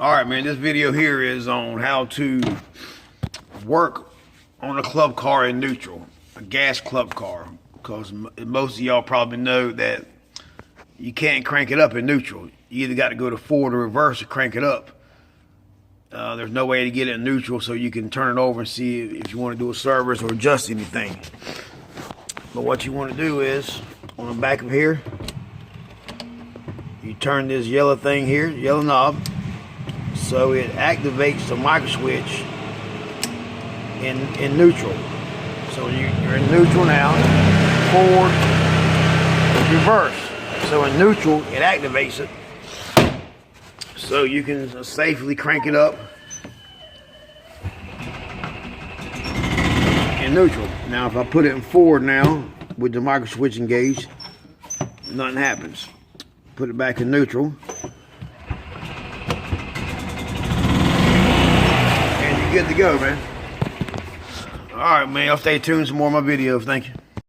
All right, man, this video here is on how to work on a club car in neutral, a gas club car, because most of y'all probably know that you can't crank it up in neutral. You either got to go to forward or reverse to crank it up. There's no way to get it in neutral, so you can turn it over and see if you want to do a service or adjust anything. But what you want to do is, on the back of here, you turn this yellow thing here, yellow knob, so it activates the micro switch in neutral. So you're in neutral now, forward, reverse. So in neutral, it activates it, so you can safely crank it up in neutral. Now if I put it in forward now, with the micro switch engaged, nothing happens. Put it back in neutral, and you're good to go, man. All right, man, I'll stay tuned for some more of my videos. Thank you.